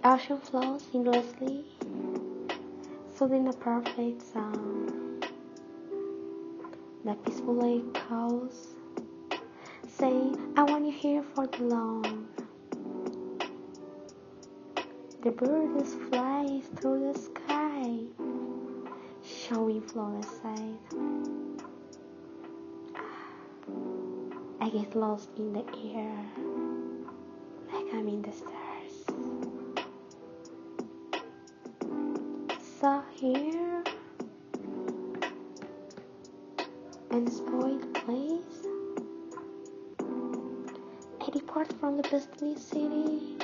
ocean flows endlessly, soothing a perfect sound. The peaceful echoes saying, I want you here for the long. The birds fly through the sky, showing flawless sight. I get lost in the air, like I'm in the stars. So here, in this spoiled place, I depart from the bustling city.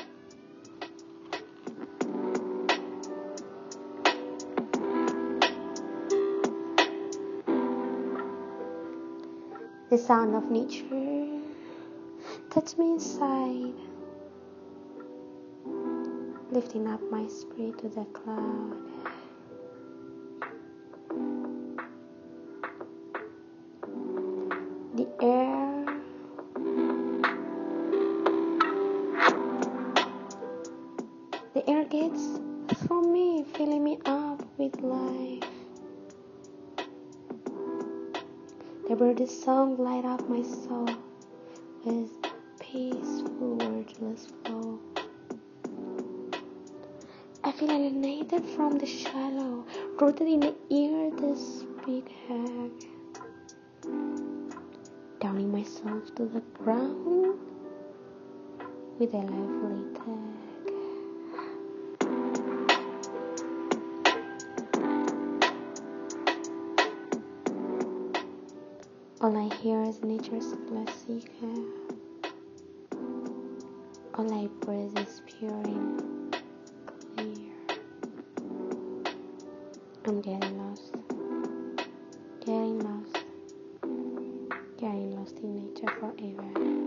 The sound of nature touched me inside, lifting up my spirit to the cloud. The air gets through me, filling me up with life. The bird's song light up my soul with peaceful, wordless flow. I feel alienated from the shallow, rooted in the ear, this big hag, downing myself to the ground with a lively tag. All I hear is nature's classic. All I breathe is pure and clear. I'm getting lost in nature forever.